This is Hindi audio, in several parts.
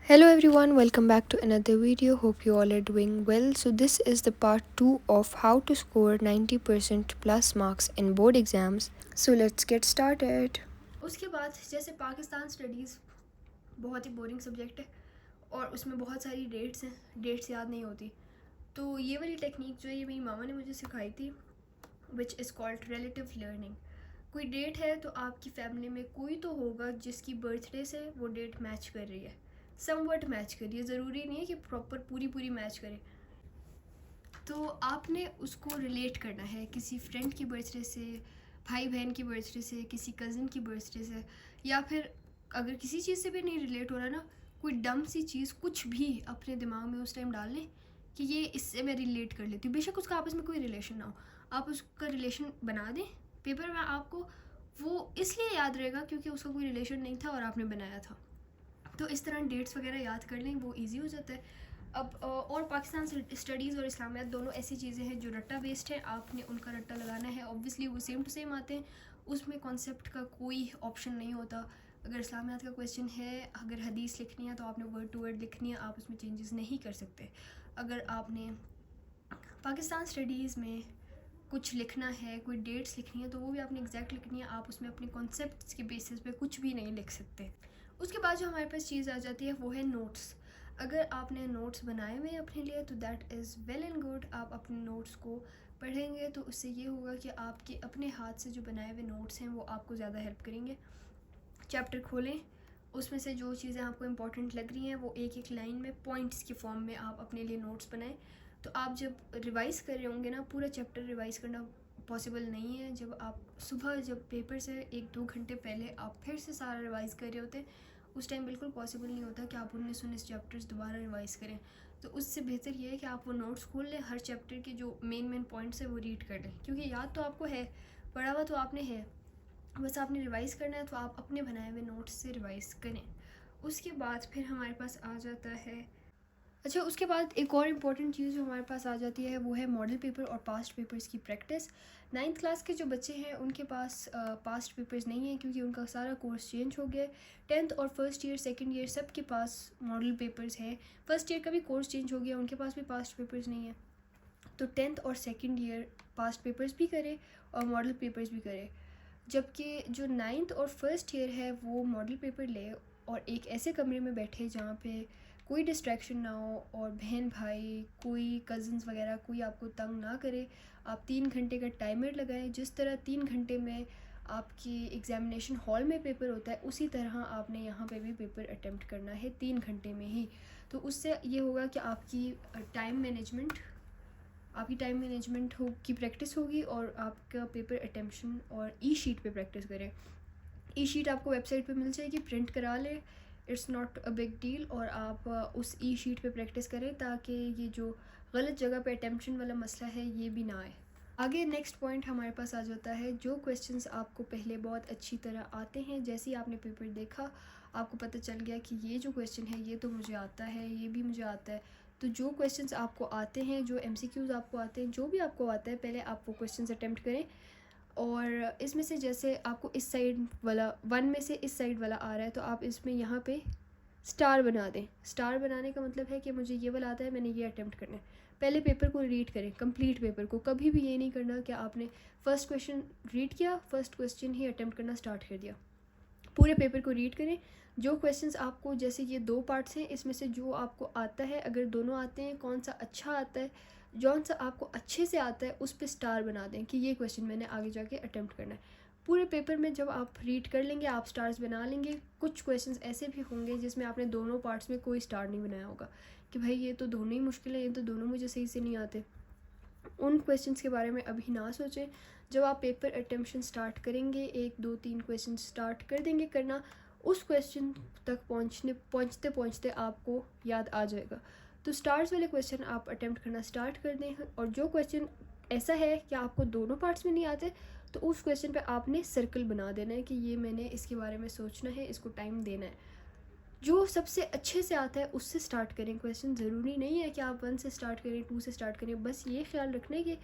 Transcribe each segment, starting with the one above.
Hello everyone, welcome back to another video. Hope you all are doing well. So this is the part 2 of how to score 90% plus marks in board exams. So let's get started. उसके बाद जैसे पाकिस्तान स्टडीज़ बहुत ही बोरिंग सब्जेक्ट है और उसमें बहुत सारी डेट्स हैं, डेट्स याद नहीं होती। तो ये वाली टेक्निक जो है ये मेरी मामा ने मुझे सिखाई थी, which is called relative learning. कोई डेट है तो आपकी फैमिली में कोई तो होगा जिसकी बर्थडे से वो डेट मैच कर रही है, समवट मैच करिए, ज़रूरी नहीं है कि प्रॉपर पूरी पूरी मैच करे। तो आपने उसको रिलेट करना है किसी फ्रेंड की बर्थडे से, भाई बहन की बर्थडे से, किसी कज़न की बर्थडे से, या फिर अगर किसी चीज़ से भी नहीं रिलेट हो रहा ना, कोई डम सी चीज़ कुछ भी अपने दिमाग में उस टाइम डाल लें कि ये इससे मैं रिलेट कर लेती हूँ। बेशक उसका आपस में कोई रिलेशन ना हो, आप उसका रिलेशन बना दें पेपर में। आपको वो इसलिए याद रहेगा क्योंकि उसका कोई रिलेशन नहीं था और आपने बनाया था। तो इस तरह डेट्स वगैरह याद कर लें, वो इजी हो जाता है। अब और पाकिस्तान स्टडीज़ और इस्लामियात दोनों ऐसी चीज़ें हैं जो रट्टा बेस्ड है, आपने उनका रट्टा लगाना है। ऑब्वियसली वो सेम टू सेम आते हैं, उसमें कॉन्सेप्ट का कोई ऑप्शन नहीं होता। अगर इस्लामियात का क्वेश्चन है, अगर हदीस लिखनी है तो आपने वर्ड टू वर्ड लिखनी है, आप उसमें चेंजेस नहीं कर सकते। अगर आपने पाकिस्तान स्टडीज़ में कुछ लिखना है, कोई डेट्स लिखनी है, तो वो भी आपने एग्जैक्ट लिखनी है, आप उसमें अपने कॉन्सेप्ट्स के बेसिस पे कुछ भी नहीं लिख सकते। उसके बाद जो हमारे पास चीज़ आ जाती है वो है नोट्स। अगर आपने नोट्स बनाए हुए हैं अपने लिए तो that is well and good. आप अपने नोट्स को पढ़ेंगे तो उससे ये होगा कि आपके अपने हाथ से जो बनाए हुए नोट्स हैं वो आपको ज़्यादा हेल्प करेंगे। चैप्टर खोलें, उसमें से जो चीज़ें आपको इंपॉर्टेंट लग रही हैं वो एक एक लाइन में पॉइंट्स के फॉर्म में आप अपने लिए नोट्स बनाएं। तो आप जब रिवाइज़ कर रहे होंगे ना, पूरा चैप्टर रिवाइज़ करना पॉसिबल नहीं है। जब आप सुबह जब पेपर से 1-2 घंटे पहले आप फिर से सारा रिवाइज़ कर रहे होते हैं, उस टाइम बिल्कुल पॉसिबल नहीं होता कि आप 19 चैप्टर्स दोबारा रिवाइज़ करें। तो उससे बेहतर ये है कि आप वो नोट्स खोल लें, हर चैप्टर के जो मेन पॉइंट्स है वो रीड कर लें, क्योंकि याद तो आपको है, पढ़ा हुआ तो आपने है, बस आपने रिवाइज़ करना है। तो आप अपने बनाए हुए नोट्स से रिवाइज़ करें। उसके बाद फिर हमारे पास आ जाता है, अच्छा उसके बाद एक और इम्पॉर्टेंट चीज़ जो हमारे पास आ जाती है वो है मॉडल पेपर और पास्ट पेपर्स की प्रैक्टिस। 9th क्लास के जो बच्चे हैं उनके पास पास्ट पेपर्स नहीं है क्योंकि उनका सारा कोर्स चेंज हो गया है। 10th और फर्स्ट ईयर सेकंड ईयर सब के पास मॉडल पेपर्स हैं। फर्स्ट ईयर का भी कोर्स चेंज हो गया, उनके पास भी पास्ट पेपर्स नहीं है। तो 10th और सेकंड ईयर पास्ट पेपर्स भी करें और मॉडल पेपर्स भी करें, जबकि जो 9th और फर्स्ट ईयर है वो मॉडल पेपर ले और एक ऐसे कमरे में बैठे जहाँ पे कोई डिस्ट्रैक्शन ना हो और बहन भाई कोई कज़न्स वगैरह कोई आपको तंग ना करे। आप 3 घंटे का टाइमर लगाएं। जिस तरह 3 घंटे में आपकी एग्ज़ामिनेशन हॉल में पेपर होता है, उसी तरह आपने यहाँ पे भी पेपर अटेम्प्ट करना है 3 घंटे में ही। तो उससे ये होगा कि आपकी टाइम मैनेजमेंट की प्रैक्टिस होगी और आपका पेपर अटेम्प्शन और ई शीट पे प्रैक्टिस करें। ई शीट आपको वेबसाइट पे मिल जाएगी, प्रिंट करा लें, it's not a big deal. और आप उस ई शीट पे प्रैक्टिस करें ताकि ये जो गलत जगह पे अटेम्प्शन वाला मसला है ये भी ना आए। आगे नेक्स्ट पॉइंट हमारे पास आ जाता है, जो क्वेश्चंस आपको पहले बहुत अच्छी तरह आते हैं, जैसे ही आपने पेपर देखा आपको पता चल गया कि ये जो क्वेश्चन है ये तो मुझे आता है, ये भी मुझे आता है। तो जो क्वेश्चंस आपको आते हैं, जो एमसीक्यूज़ आपको आते हैं, जो भी आपको आता है, पहले आप वो क्वेश्चंस अटेम्प्ट करें। और इसमें से जैसे आपको इस साइड वाला 1 में से इस साइड वाला आ रहा है तो आप इसमें यहाँ पे स्टार बना दें। स्टार बनाने का मतलब है कि मुझे ये वाला आता है, मैंने ये अटेम्प्ट करना है। पहले पेपर को रीड करें, कंप्लीट पेपर को। कभी भी ये नहीं करना कि आपने फर्स्ट क्वेश्चन रीड किया, फर्स्ट क्वेश्चन ही अटेम्प्ट करना स्टार्ट कर दिया। पूरे पेपर को रीड करें। जो क्वेश्चंस आपको, जैसे ये 2 पार्ट्स हैं, इसमें से जो आपको आता है, अगर दोनों आते हैं कौन सा अच्छा आता है, जौन सा आपको अच्छे से आता है उस पर स्टार बना दें कि ये क्वेश्चन मैंने आगे जाके अटेम्प्ट करना है। पूरे पेपर में जब आप रीड कर लेंगे आप स्टार्स बना लेंगे। कुछ क्वेश्चंस ऐसे भी होंगे जिसमें आपने दोनों पार्ट्स में कोई स्टार नहीं बनाया होगा कि भाई ये तो दोनों ही मुश्किल है, ये तो दोनों मुझे सही से नहीं आते। उन क्वेश्चंस के बारे में अभी ना सोचें। जब आप पेपर अटेम्प्शन स्टार्ट करेंगे, 1 2 3 क्वेश्चन स्टार्ट कर देंगे करना, उस क्वेश्चन तक पहुँचते पहुँचते आपको याद आ जाएगा। तो स्टार्स वाले क्वेश्चन आप अटेम्प्ट करना स्टार्ट कर दें। और जो क्वेश्चन ऐसा है कि आपको दोनों पार्ट्स में नहीं आते, तो उस क्वेश्चन पे आपने सर्कल बना देना है कि ये मैंने इसके बारे में सोचना है, इसको टाइम देना है। जो सबसे अच्छे से आता है उससे स्टार्ट करें क्वेश्चन। ज़रूरी नहीं है कि आप 1 से स्टार्ट करें, 2 से स्टार्ट करें। बस ये ख्याल रखना है कि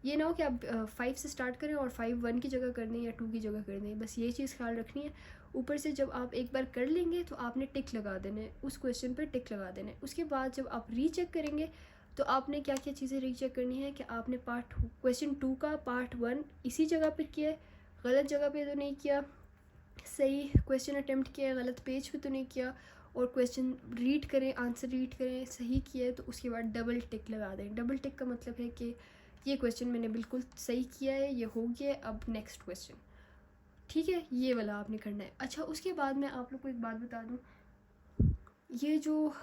ये ना हो कि आप 5 से स्टार्ट करें और 5 1 की जगह कर दें या 2 की जगह कर दें। बस ये चीज़ ख्याल रखनी है। ऊपर से जब आप एक बार कर लेंगे तो आपने टिक लगा देना है, उस क्वेश्चन पर टिक लगा देना है। उसके बाद जब आप रीचेक करेंगे तो आपने क्या क्या चीज़ें रीचेक करनी है कि आपने क्वेश्चन 2 का पार्ट 1 इसी जगह पर किया है, गलत जगह पे तो नहीं किया, सही क्वेश्चन अटेम्प्ट किया है, गलत पेज पे तो नहीं किया, और क्वेश्चन रीड करें, आंसर रीड करें, सही किया है तो उसके बाद डबल टिक लगा दें। डबल टिक का मतलब है कि ये क्वेश्चन मैंने बिल्कुल सही किया है, ये हो गया, अब नेक्स्ट क्वेश्चन। ठीक है, ये वाला आपने करना है। अच्छा, उसके बाद मैं आप लोग को एक बात बता दूँ, ये जो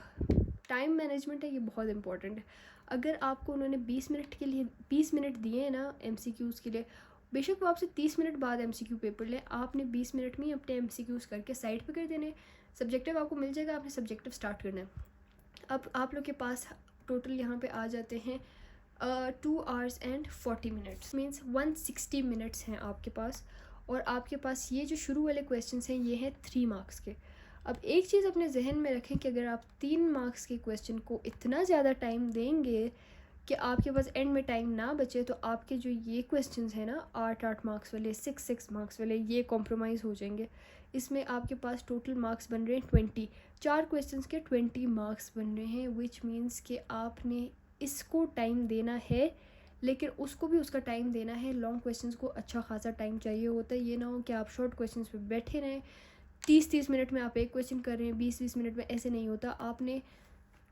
टाइम मैनेजमेंट है ये बहुत इंपॉर्टेंट है। अगर आपको उन्होंने 20 मिनट के लिए 20 मिनट दिए हैं ना MCQs के लिए, बेशक वो आपसे 30 मिनट बाद MCQ पेपर ले, आपने 20 मिनट में ही अपने MCQs करके साइड पे कर देने। सब्जेक्टिव आपको मिल जाएगा, आपने सब्जेक्टिव स्टार्ट करना है। अब आप लोग के पास टोटल यहाँ पे आ जाते हैं 2 hours and 40 minutes, means 160 minutes हैं आपके पास। और आपके पास ये जो शुरू वाले क्वेश्चन हैं ये हैं 3 मार्क्स के। अब एक चीज़ अपने जहन में रखें कि अगर आप 3 मार्क्स के क्वेश्चन को इतना ज़्यादा टाइम देंगे कि आपके पास एंड में टाइम ना बचे, तो आपके जो ये क्वेश्चंस हैं ना 8 मार्क्स वाले, 6 मार्क्स वाले, ये कॉम्प्रोमाइज़ हो जाएंगे। इसमें आपके पास टोटल मार्क्स बन रहे हैं 20, 4 क्वेश्चंस के 20 मार्क्स बन रहे हैं, विच मीन्स कि आपने इसको टाइम देना है, लेकिन उसको भी उसका टाइम देना है। लॉन्ग क्वेश्चंस को अच्छा खासा टाइम चाहिए होता है, ये ना हो कि आप शॉर्ट क्वेश्चंस पे बैठे रहें, 30 मिनट में आप एक क्वेश्चन कर रहे हैं, 20 मिनट में, ऐसे नहीं होता। आपने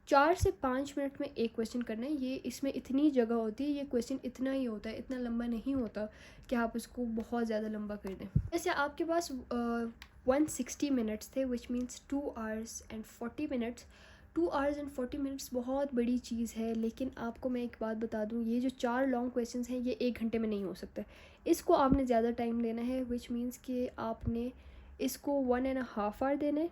4 से 5 मिनट में एक क्वेश्चन करना है, ये इसमें इतनी जगह होती है, ये क्वेश्चन इतना ही होता है, इतना लंबा नहीं होता कि आप उसको बहुत ज़्यादा लंबा कर दें। जैसे आपके पास 160 मिनट्स थे, which means 2 hours and 40 minutes। 2 hours and 40 minutes बहुत बड़ी चीज़ है, लेकिन आपको मैं एक बात बता दूँ, ये जो 4 लॉन्ग क्वेश्चन हैं ये 1 घंटे में नहीं हो सकता, इसको आपने ज़्यादा टाइम देना है, विच मीन्स कि आपने इसको 1.5 hour देना है।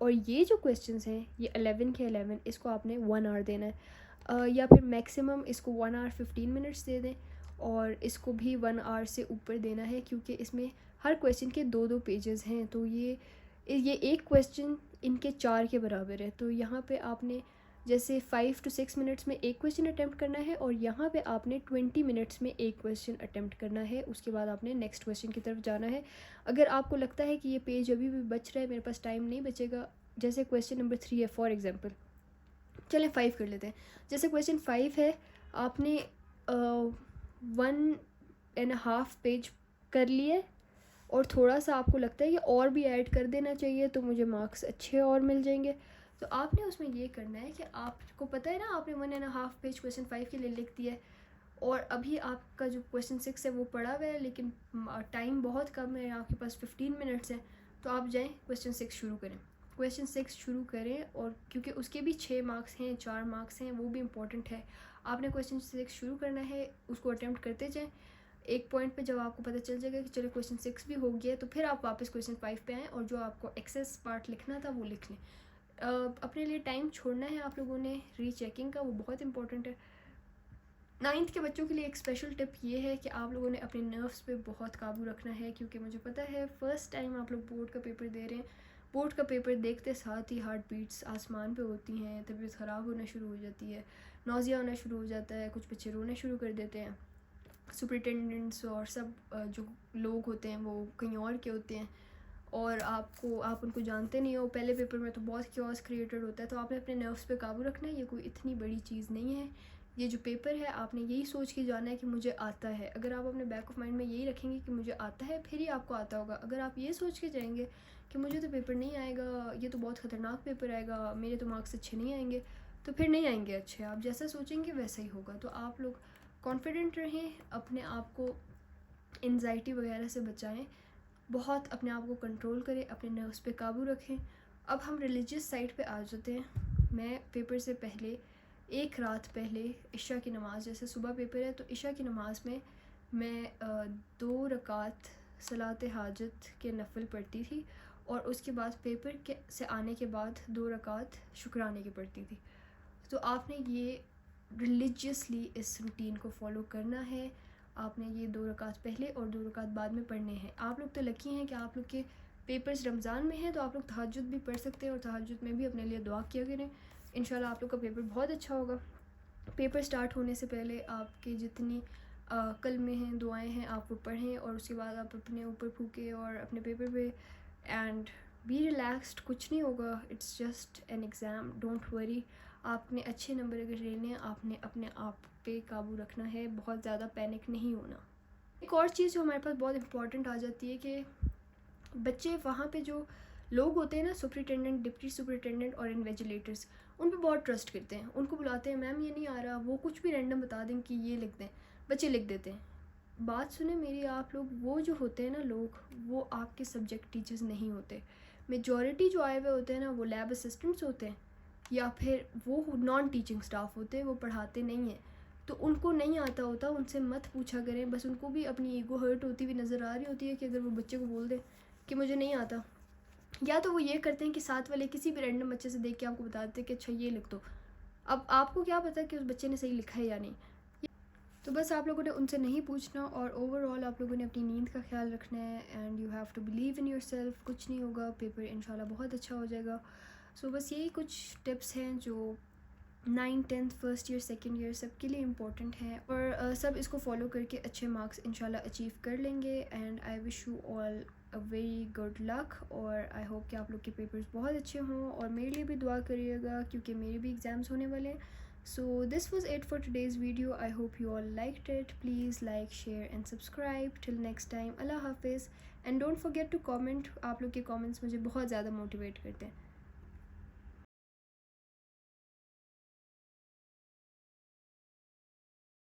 और ये जो क्वेश्चंस हैं ये 11 के 11, इसको आपने 1 hour देना है, या फिर मैक्सिमम इसको 1 hour 15 minutes दे दें, और इसको भी 1 hour से ऊपर देना है, क्योंकि इसमें हर क्वेश्चन के 2-2 पेजेस हैं, तो ये एक क्वेश्चन इनके 4 के बराबर है। तो यहाँ पे आपने जैसे 5 to 6 मिनट्स में एक क्वेश्चन अटैम्प्ट करना है, और यहाँ पे आपने 20 मिनट्स में एक क्वेश्चन अटैम्प्ट करना है। उसके बाद आपने नेक्स्ट क्वेश्चन की तरफ जाना है। अगर आपको लगता है कि ये पेज अभी भी बच रहा है, मेरे पास टाइम नहीं बचेगा, जैसे क्वेश्चन नंबर 3 है फॉर एग्जांपल, चलें 5 कर लेते हैं। जैसे क्वेश्चन 5 है, आपने 1.5 पेज कर लिए, और थोड़ा सा आपको लगता है कि और भी ऐड कर देना चाहिए तो मुझे मार्क्स अच्छे और मिल जाएंगे, तो आपने उसमें ये करना है कि आपको पता है ना, आपने 1.5 पेज क्वेश्चन 5 के लिए लिख दिया है, और अभी आपका जो क्वेश्चन 6 है वो पड़ा हुआ है, लेकिन टाइम बहुत कम है, आपके पास 15 मिनट्स है, तो आप जाएं क्वेश्चन 6 शुरू करें। क्वेश्चन 6 शुरू करें, और क्योंकि उसके भी 6 मार्क्स हैं, 4 मार्क्स हैं, वो भी इम्पॉर्टेंट है। आपने क्वेश्चन 6 शुरू करना है, उसको अटैम्प्ट करते जाएँ। एक पॉइंट पे जब आपको पता चल जाएगा कि चलो क्वेश्चन 6 भी हो गया, तो फिर आप वापस क्वेश्चन 5 पे आएँ, और जो आपको एक्सेस पार्ट लिखना था वो लिख लें। अपने लिए टाइम छोड़ना है आप लोगों ने रीचेकिंग का, वो बहुत इंपॉर्टेंट है। 9th के बच्चों के लिए एक स्पेशल टिप ये है कि आप लोगों ने अपने नर्व्स पे बहुत काबू रखना है, क्योंकि मुझे पता है फ़र्स्ट टाइम आप लोग बोर्ड का पेपर दे रहे हैं, बोर्ड का पेपर देखते साथ ही हार्ट बीट्स आसमान पे होती हैं, तबीयत ख़राब होना शुरू हो जाती है, नौजिया होना शुरू हो जाता है, कुछ बच्चे रोना शुरू कर देते हैं। सुपरिटेंडेंट्स और सब जो लोग होते हैं वो कहीं और के होते हैं, और आप उनको जानते नहीं हो। पहले पेपर में तो बहुत क्योस क्रिएटेड होता है, तो आपने अपने नर्व्स पे काबू रखना है, ये कोई इतनी बड़ी चीज़ नहीं है। ये जो पेपर है आपने यही सोच के जाना है कि मुझे आता है। अगर आप अपने बैक ऑफ माइंड में यही रखेंगे कि मुझे आता है, फिर ही आपको आता होगा। अगर आप ये सोच के जाएंगे कि मुझे तो पेपर नहीं आएगा, ये तो बहुत ख़तरनाक पेपर आएगा, मेरे तो मार्क्स अच्छे नहीं आएंगे, तो फिर नहीं आएंगे अच्छे। आप जैसा सोचेंगे वैसा ही होगा। तो आप लोग कॉन्फिडेंट रहें, अपने आप को एंजाइटी वगैरह से बचाएं, बहुत अपने आप को कंट्रोल करें, अपने नर्व्स पे काबू रखें। अब हम रिलीजियस साइड पे आ जाते हैं। मैं पेपर से पहले एक रात पहले इशा की नमाज़, जैसे सुबह पेपर है तो इशा की नमाज़ में मैं 2 रकात सलात हाजत के नफल पढ़ती थी, और उसके बाद पेपर के से आने के बाद 2 रकात शुक्राने की पढ़ती थी। तो आपने ये रिलीजियसली इस रूटीन को फॉलो करना है। आपने ये 2 रकात पहले और 2 रकात बाद में पढ़ने हैं। आप लोग तो लकी हैं कि आप लोग के पेपर्स रमज़ान में हैं, तो आप लोग तहज्जुद भी पढ़ सकते हैं, और तहज्जुद में भी अपने लिए दुआ किया करें। इंशाल्लाह आप लोग का पेपर बहुत अच्छा होगा। पेपर स्टार्ट होने से पहले आपके जितनी कल में हैं दुआएं हैं आप वो पढ़ें, और उसके बाद आप अपने ऊपर फूकें और अपने पेपर पे एंड बी रिलैक्स्ड, कुछ नहीं होगा, it's just an exam, don't worry. आपने अच्छे नंबर अगर लेने हैं, आपने अपने आप पे काबू रखना है, बहुत ज़्यादा पैनिक नहीं होना। एक और चीज़ जो हमारे पास बहुत इंपॉर्टेंट आ जाती है कि बच्चे वहाँ पे जो लोग होते हैं ना, सुपरिटेंडेंट, डिप्टी सुपरिटेंडेंट और इन्विजिलेटर्स, उन पे बहुत ट्रस्ट करते हैं। उनको बुलाते हैं, मैम ये नहीं आ रहा, वो कुछ भी रैंडम बता दें कि ये लिख दें, बच्चे लिख देते हैं। बात सुने मेरी आप लोग, वो जो होते हैं ना लोग, वो आपके सब्जेक्ट टीचर्स नहीं होते। मेजॉरिटी जो आए हुए होते हैं ना, वो लैब असिस्टेंट्स होते हैं या फिर वो नॉन टीचिंग स्टाफ होते हैं, वो पढ़ाते नहीं हैं। तो उनको नहीं आता होता, उनसे मत पूछा करें। बस उनको भी अपनी ईगो हर्ट होती हुई नज़र आ रही होती है कि अगर वो बच्चे को बोल दें कि मुझे नहीं आता, या तो वो ये करते हैं कि साथ वाले किसी भी रैंडम बच्चे से देख के आपको बता देते हैं कि अच्छा ये लिख दो। अब आपको क्या पता कि उस बच्चे ने सही लिखा है या नहीं। तो बस आप लोगों ने उनसे नहीं पूछना, और ओवरऑल आप लोगों ने अपनी नींद का ख्याल रखना है and you have to believe in yourself. कुछ नहीं होगा, पेपर इंशाल्लाह बहुत अच्छा हो जाएगा। सो बस यही कुछ टिप्स हैं जो 9th 10th first year second year सबके लिए इम्पोर्टेंट है, और सब इसको फॉलो करके अच्छे मार्क्स इंशाल्लाह अचीव कर लेंगे। And I wish you all a very good luck, और आई होप कि आप लोग के पेपर्स बहुत अच्छे हों, और मेरे लिए भी दुआ करिएगा क्योंकि मेरे भी एग्ज़ाम्स होने वाले हैं। So this was it for today's video. I hope you all liked it. Please like, share and subscribe. Till next time, Allah Hafiz. And don't forget to comment. आप लोग के comments मुझे बहुत ज़्यादा motivate करते हैं.